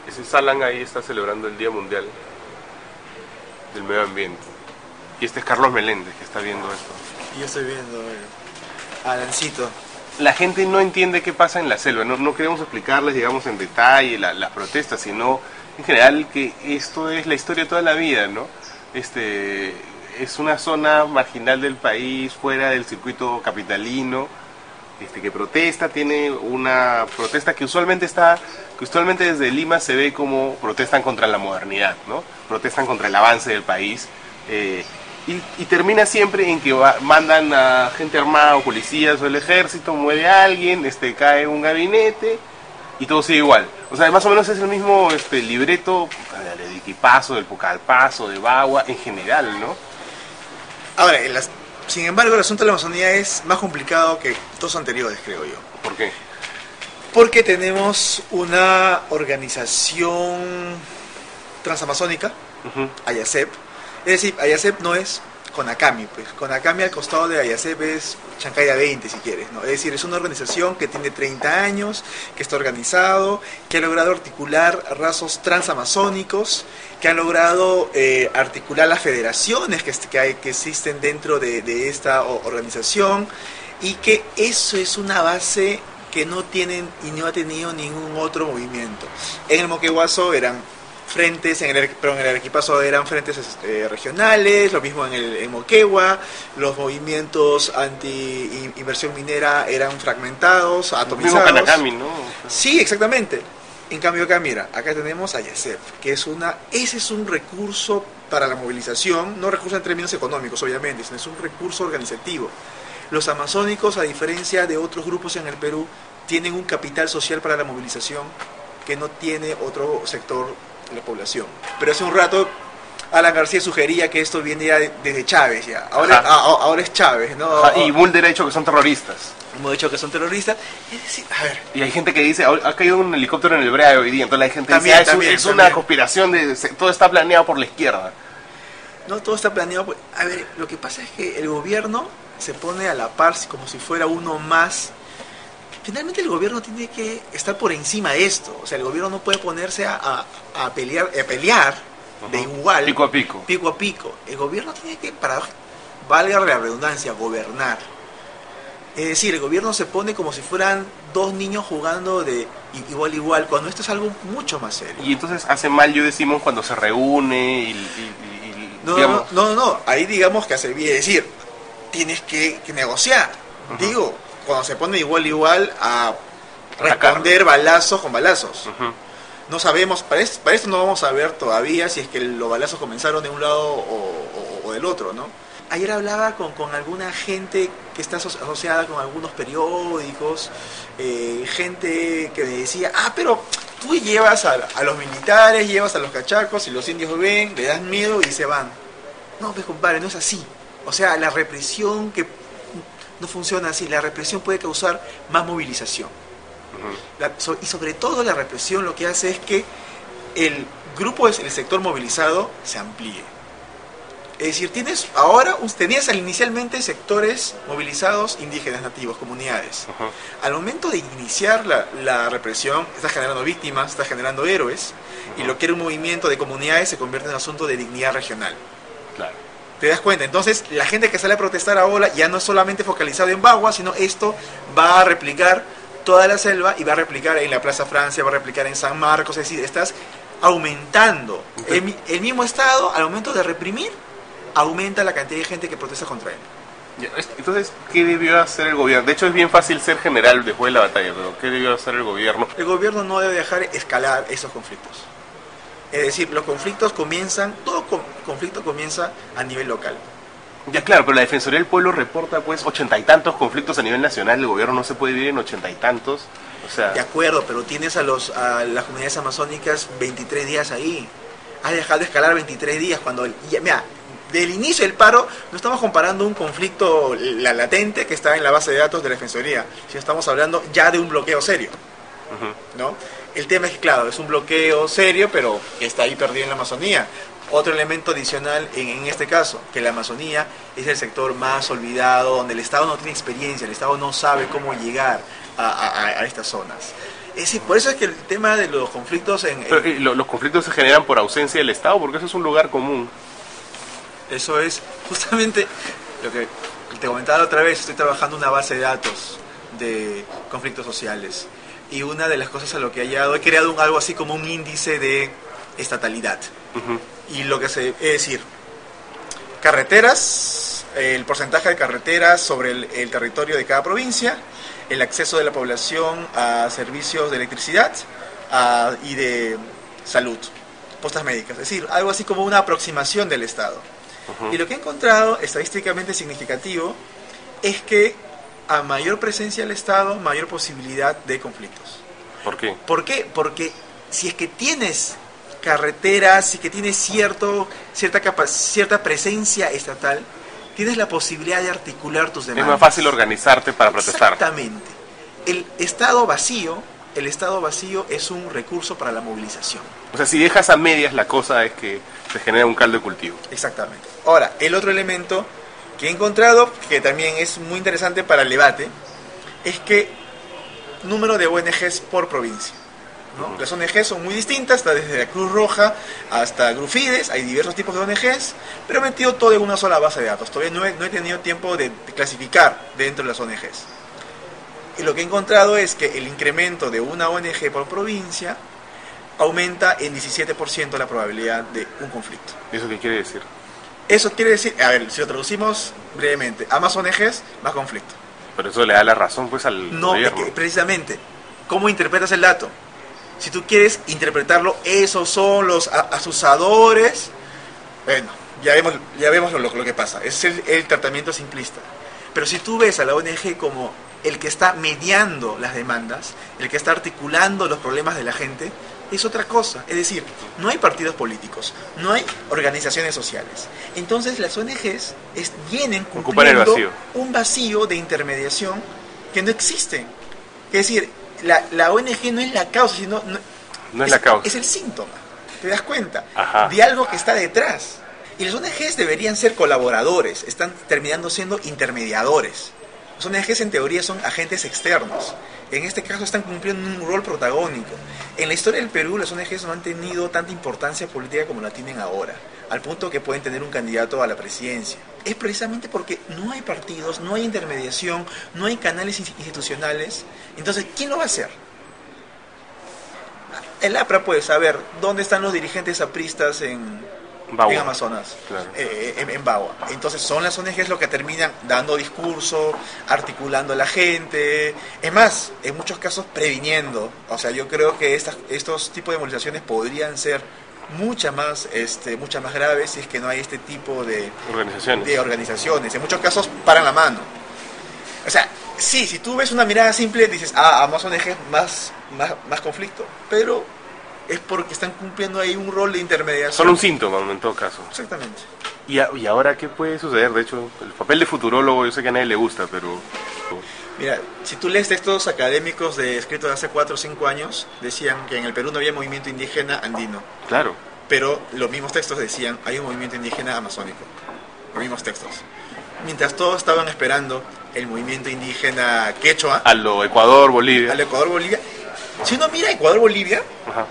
Ese Salan ahí está celebrando el Día Mundial del Medio Ambiente. Y este es Carlos Meléndez que está viendo esto. Yo estoy viendo Alancito. La gente no entiende qué pasa en la selva. No queremos explicarles, digamos, en detalle las protestas, sino en general que esto es la historia de toda la vida, ¿no? Es una zona marginal del país, fuera del circuito capitalino, que protesta, tiene una protesta que usualmente desde Lima se ve como protestan contra la modernidad, ¿no? Protestan contra el avance del país. Y termina siempre en que mandan a gente armada o policías o el ejército, muere alguien, cae un gabinete y todo sigue igual. O sea, más o menos es el mismo libreto del Iquipazo, del Pucallpazo, de Bagua, en general, ¿no? Ahora, sin embargo, el asunto de la Amazonía es más complicado que todos anteriores, creo yo. ¿Por qué? Porque tenemos una organización transamazónica, AYACEP. Es decir, AYACEP no es CONACAMI, pues CONACAMI al costado de AYACEP es Chancaya 20, si quieres, ¿no? Es decir, es una organización que tiene 30 años, que está organizado, que ha logrado articular rasos transamazónicos, que ha logrado articular las federaciones que existen dentro de esta organización, y que eso es una base que no tienen y no ha tenido ningún otro movimiento. En el Moquegua eran frentes, en el Arequipazo eran frentes regionales, lo mismo en Moquegua, los movimientos anti-inversión minera eran fragmentados, atomizados. Mismo Kanakami, ¿no? Sí, exactamente. En cambio acá, mira, acá tenemos a AYACEP, que ese es un recurso para la movilización, no recurso en términos económicos, obviamente, sino es un recurso organizativo. Los amazónicos, a diferencia de otros grupos en el Perú, tienen un capital social para la movilización que no tiene otro sector de la población. Pero hace un rato Alan García sugería que esto viene ya desde Chávez, ya. Ahora es Chávez, ¿no? Y Mulder ha dicho que son terroristas. Hemos dicho que son terroristas. Es decir, a ver. Y hay gente que dice, ha caído un helicóptero en el Brea hoy día, entonces la gente dice, es una conspiración, todo está planeado por la izquierda. No, todo está planeado. A ver, lo que pasa es que el gobierno se pone a la par como si fuera uno más. Finalmente el gobierno tiene que estar por encima de esto. O sea, el gobierno no puede ponerse a pelear de igual. Pico a pico. Pico a pico. El gobierno tiene que, valga la redundancia, gobernar. Es decir, el gobierno se pone como si fueran dos niños jugando de igual a igual, cuando esto es algo mucho más serio. Y entonces hace mal, yo decimos, cuando se reúne No. Ahí digamos que hace bien. Es decir, tienes que negociar. Digo, cuando se pone igual a igual a responder balazos con balazos. No sabemos, para esto no vamos a ver todavía si es que los balazos comenzaron de un lado o del otro, ¿no? Ayer hablaba con alguna gente que está asociada con algunos periódicos, gente que me decía, pero tú llevas a los militares, llevas a los cachacos y los indios ven, le das miedo y se van. No, pues compadre, no es así. O sea, la represión no funciona así. La represión puede causar más movilización. Y sobre todo la represión lo que hace es que el sector movilizado se amplíe. Es decir, tenías inicialmente sectores movilizados indígenas, nativos, comunidades. Al momento de iniciar la represión, estás generando víctimas, estás generando héroes, y lo que era un movimiento de comunidades se convierte en un asunto de dignidad regional. Claro. ¿Te das cuenta? Entonces, la gente que sale a protestar ahora ya no es solamente focalizado en Bagua, sino esto va a replicar toda la selva y va a replicar en la Plaza Francia, va a replicar en San Marcos. Es decir, estás aumentando. El mismo Estado, al momento de reprimir, aumenta la cantidad de gente que protesta contra él. Entonces, ¿qué debió hacer el gobierno? De hecho, es bien fácil ser general después de la batalla, pero ¿qué debió hacer el gobierno? El gobierno no debe dejar escalar esos conflictos. Es decir, los conflictos todo conflicto comienza a nivel local. Ya claro, pero la Defensoría del Pueblo reporta pues 80 y tantos conflictos a nivel nacional, el gobierno no se puede dividir en 80 y tantos, o sea... De acuerdo, pero tienes a las comunidades amazónicas 23 días ahí. Has dejado de escalar 23 días cuando... Mira, del inicio del paro no estamos comparando un conflicto latente que está en la base de datos de la Defensoría, sino estamos hablando ya de un bloqueo serio, ¿no? El tema es que, claro, es un bloqueo serio, pero está ahí perdido en la Amazonía. Otro elemento adicional en este caso, que la Amazonía es el sector más olvidado, donde el Estado no tiene experiencia, el Estado no sabe cómo llegar a estas zonas. Es decir, por eso es que el tema de los conflictos Pero, los conflictos se generan por ausencia del Estado, porque eso es un lugar común. Eso es justamente lo que te comentaba la otra vez. Estoy trabajando una base de datos de conflictos sociales. Y una de las cosas a lo que he creado algo así como un índice de estatalidad. Y lo que es decir, carreteras, el porcentaje de carreteras sobre el territorio de cada provincia, el acceso de la población a servicios de electricidad y de salud, postas médicas. Es decir, algo así como una aproximación del Estado. Y lo que he encontrado estadísticamente significativo es que a mayor presencia del Estado, mayor posibilidad de conflictos. ¿Por qué? ¿Por qué? Porque si es que tienes carreteras, si es que tienes cierta presencia estatal, tienes la posibilidad de articular tus demandas. Es más fácil organizarte para protestar. Exactamente. El Estado vacío es un recurso para la movilización. O sea, si dejas a medias, la cosa es que se genera un caldo de cultivo. Exactamente. Ahora, el otro elemento que he encontrado, que también es muy interesante para el debate, es que número de ONGs por provincia, ¿no? Las ONGs son muy distintas, está desde la Cruz Roja hasta Grufides, hay diversos tipos de ONGs, pero he metido todo en una sola base de datos. Todavía no he tenido tiempo de clasificar dentro de las ONGs. Y lo que he encontrado es que el incremento de una ONG por provincia aumenta en 17% la probabilidad de un conflicto. ¿Y eso qué quiere decir? Eso quiere decir, a ver, si lo traducimos brevemente, a más ONGs, más conflicto. Pero eso le da la razón pues al gobierno. No, precisamente, ¿cómo interpretas el dato? Si tú quieres interpretarlo, esos son los asusadores, bueno, ya vemos lo que pasa, es el tratamiento simplista. Pero si tú ves a la ONG como el que está mediando las demandas, el que está articulando los problemas de la gente, es otra cosa. Es decir, no hay partidos políticos, no hay organizaciones sociales. Entonces las ONGs vienen cumpliendo un vacío de intermediación que no existe. Es decir, la ONG no es la causa, sino no es la causa. Es el síntoma. ¿Te das cuenta? Ajá. De algo que está detrás. Y las ONGs deberían ser colaboradores, están terminando siendo intermediadores. Las ONGs en teoría son agentes externos. En este caso están cumpliendo un rol protagónico. En la historia del Perú las ONGs no han tenido tanta importancia política como la tienen ahora, al punto que pueden tener un candidato a la presidencia. Es precisamente porque no hay partidos, no hay intermediación, no hay canales institucionales. Entonces, ¿quién lo va a hacer? El APRA puede saber dónde están los dirigentes apristas en Amazonas, claro. En Bagua. Entonces son las ONGs lo que terminan dando discurso, articulando a la gente, es más, en muchos casos previniendo. O sea, yo creo que estos tipos de movilizaciones podrían ser muchas más graves si es que no hay este tipo de organizaciones. En muchos casos paran la mano. O sea, sí, si tú ves una mirada simple dices, a más ONGs más conflicto, pero es porque están cumpliendo ahí un rol de intermediación. Son un síntoma en todo caso. Exactamente. ¿Y ahora qué puede suceder? De hecho, el papel de futurólogo yo sé que a nadie le gusta, pero... Mira, si tú lees textos académicos escritos de hace 4 o 5 años, decían que en el Perú no había movimiento indígena andino. Claro. Pero los mismos textos decían, hay un movimiento indígena amazónico. Los mismos textos. Mientras todos estaban esperando el movimiento indígena quechua. A lo Ecuador-Bolivia. Si uno mira Ecuador-Bolivia,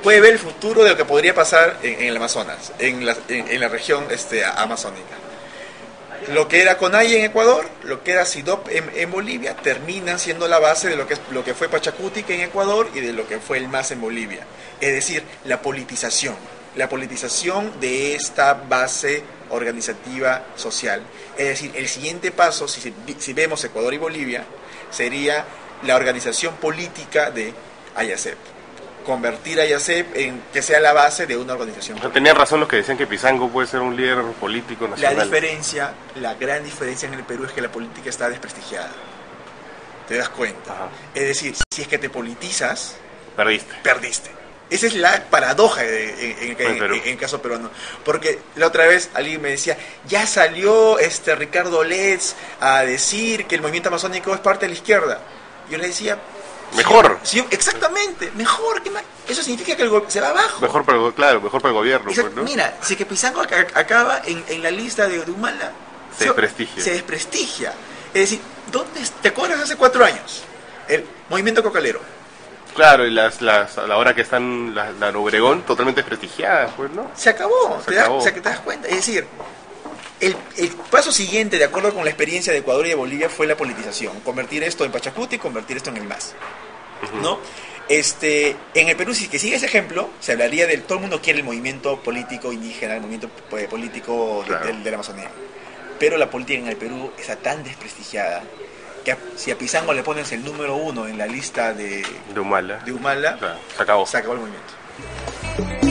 puede ver el futuro de lo que podría pasar en el Amazonas, en la región amazónica. Lo que era CONAIE en Ecuador, lo que era SIDOP en Bolivia, terminan siendo la base de lo que fue Pachacutic en Ecuador y de lo que fue el MAS en Bolivia. Es decir, la politización de esta base organizativa social. Es decir, el siguiente paso, si vemos Ecuador y Bolivia, sería la organización política de AYACEP. Convertir a AYACEP en que sea la base de una organización política. Tenían razón los que decían que Pizango puede ser un líder político nacional. La gran diferencia en el Perú es que la política está desprestigiada. ¿Te das cuenta? Ajá. Es decir, si es que te politizas, perdiste. Esa es la paradoja en el caso peruano. Porque la otra vez alguien me decía, ya salió Ricardo Letts a decir que el movimiento amazónico es parte de la izquierda. Yo le decía, mejor. Exactamente, mejor. Eso significa que se va abajo. Mejor para el gobierno. Pues, ¿no? Mira, si que Pizango acaba en la lista de Humala, se desprestigia. Es decir, ¿te acuerdas hace 4 años? El movimiento cocalero. Claro, y a la hora que están la Obregón totalmente desprestigiadas, pues, ¿no? Se acabó, Se acabó. O sea, que te das cuenta. Es decir, el paso siguiente, de acuerdo con la experiencia de Ecuador y de Bolivia, fue la politización. Convertir esto en Pachacuti y convertir esto en el MAS. ¿No? En el Perú, si que sigue ese ejemplo, se hablaría de todo el mundo quiere el movimiento político indígena, el movimiento político Claro. de la Amazonía. Pero la política en el Perú está tan desprestigiada que si a Pizango le pones el número 1 en la lista De Humala. de Humala, Claro, se acabó. se acabó el movimiento.